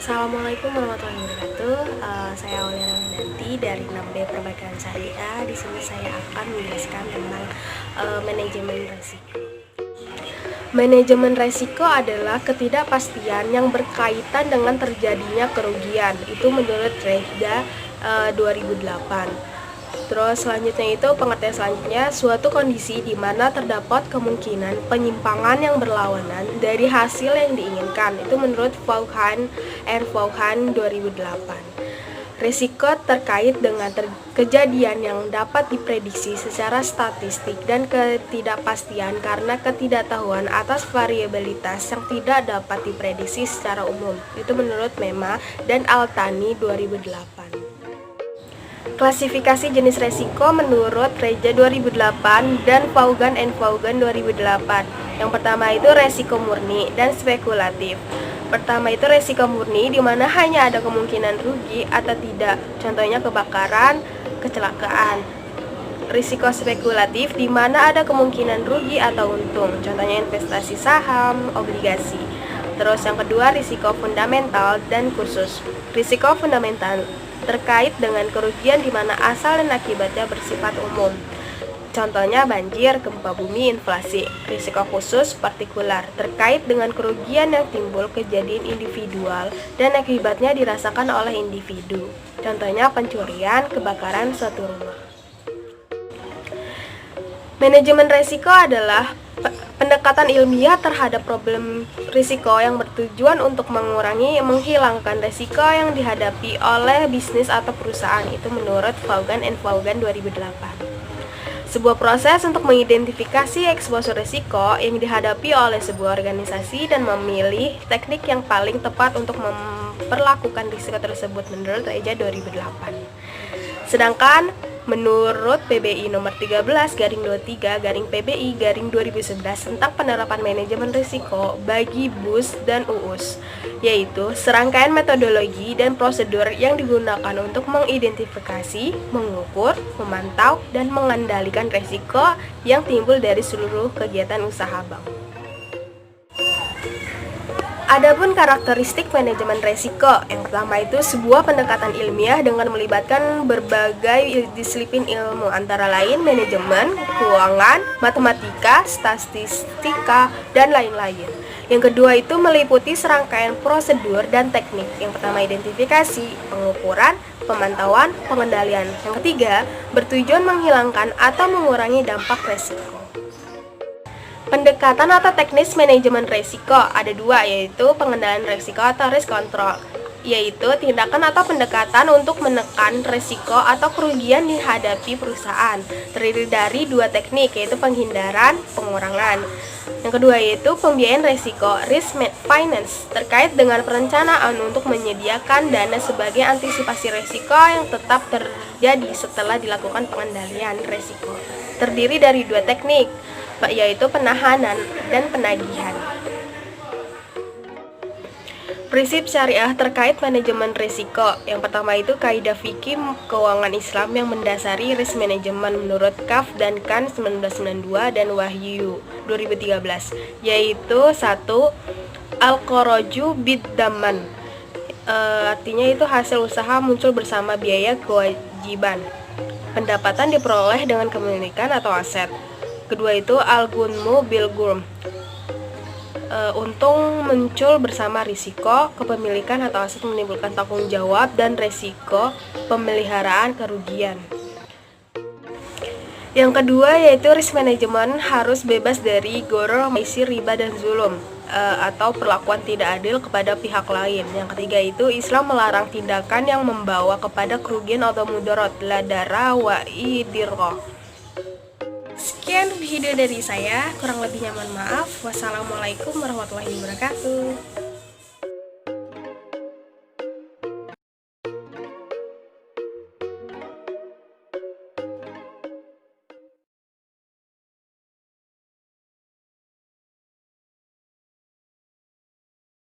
Assalamualaikum warahmatullahi wabarakatuh. Saya Aulia Ramdanti dari 6B Perbankan Syariah. Di sini saya akan menjelaskan tentang manajemen risiko. Manajemen risiko adalah ketidakpastian yang berkaitan dengan terjadinya kerugian. Itu menurut Rega 2008. Terus selanjutnya itu pengertian selanjutnya suatu kondisi di mana terdapat kemungkinan penyimpangan yang berlawanan dari hasil yang diinginkan. Itu menurut Vaughan and Vaughan 2008. Risiko terkait dengan kejadian yang dapat diprediksi secara statistik dan ketidakpastian karena ketidaktahuan atas variabilitas yang tidak dapat diprediksi secara umum. Itu menurut Mema dan Altani 2008. Klasifikasi jenis resiko menurut Reja 2008 dan Vaughan and Vaughan 2008. Yang pertama itu resiko murni dan spekulatif. Pertama itu resiko murni di mana hanya ada kemungkinan rugi atau tidak. Contohnya kebakaran, kecelakaan. Risiko spekulatif di mana ada kemungkinan rugi atau untung. Contohnya investasi saham, obligasi. Terus yang kedua risiko fundamental dan khusus. Risiko fundamental terkait dengan kerugian di mana asal dan akibatnya bersifat umum. Contohnya banjir, gempa bumi, inflasi. Risiko khusus partikular terkait dengan kerugian yang timbul kejadian individual dan akibatnya dirasakan oleh individu. Contohnya pencurian, kebakaran suatu rumah. Manajemen risiko adalah pendekatan ilmiah terhadap problem risiko yang bertujuan untuk menghilangkan risiko yang dihadapi oleh bisnis atau perusahaan. Itu menurut Vaughan and Vaughan 2008. Sebuah proses untuk mengidentifikasi eksposur risiko yang dihadapi oleh sebuah organisasi dan memilih teknik yang paling tepat untuk memperlakukan risiko tersebut menurut Reja 2008. Sedangkan menurut PBI nomor 13/23/PBI/2011 tentang penerapan manajemen risiko bagi BUS dan UUS, yaitu serangkaian metodologi dan prosedur yang digunakan untuk mengidentifikasi, mengukur, memantau, dan mengendalikan risiko yang timbul dari seluruh kegiatan usaha bank. Adapun karakteristik manajemen risiko, yang pertama itu sebuah pendekatan ilmiah dengan melibatkan berbagai disiplin ilmu antara lain manajemen, keuangan, matematika, statistika, dan lain-lain. Yang kedua itu meliputi serangkaian prosedur dan teknik. Yang pertama identifikasi, pengukuran, pemantauan, pengendalian. Yang ketiga bertujuan menghilangkan atau mengurangi dampak risiko. Pendekatan atau teknis manajemen risiko ada dua, yaitu pengendalian risiko atau risk control, yaitu tindakan atau pendekatan untuk menekan risiko atau kerugian dihadapi perusahaan. Terdiri dari dua teknik, yaitu penghindaran, pengurangan. Yang kedua yaitu pembiayaan risiko, risk finance, terkait dengan perencanaan untuk menyediakan dana sebagai antisipasi risiko yang tetap terjadi setelah dilakukan pengendalian risiko. Terdiri dari dua teknik, yaitu penahanan dan penagihan. Prinsip syariah terkait manajemen risiko. Yang pertama itu kaidah fikih keuangan Islam yang mendasari risk management menurut Kaf dan Kan 1992 dan Wahyu 2013, yaitu 1. Al-Kharaju bid-daman, artinya itu hasil usaha muncul bersama biaya kewajiban. Pendapatan diperoleh dengan kepemilikan atau aset. Kedua itu al-gunmu bil-gurm, untung muncul bersama risiko kepemilikan atau aset menimbulkan tanggung jawab dan risiko pemeliharaan kerugian. Yang kedua yaitu risk management harus bebas dari gharar, maisir, riba, dan zulum atau perlakuan tidak adil kepada pihak lain. Yang ketiga itu Islam melarang tindakan yang membawa kepada kerugian atau mudarat, la dara wa idirah. Sekian video dari saya, kurang lebihnya mohon maaf. Wassalamualaikum warahmatullahi wabarakatuh.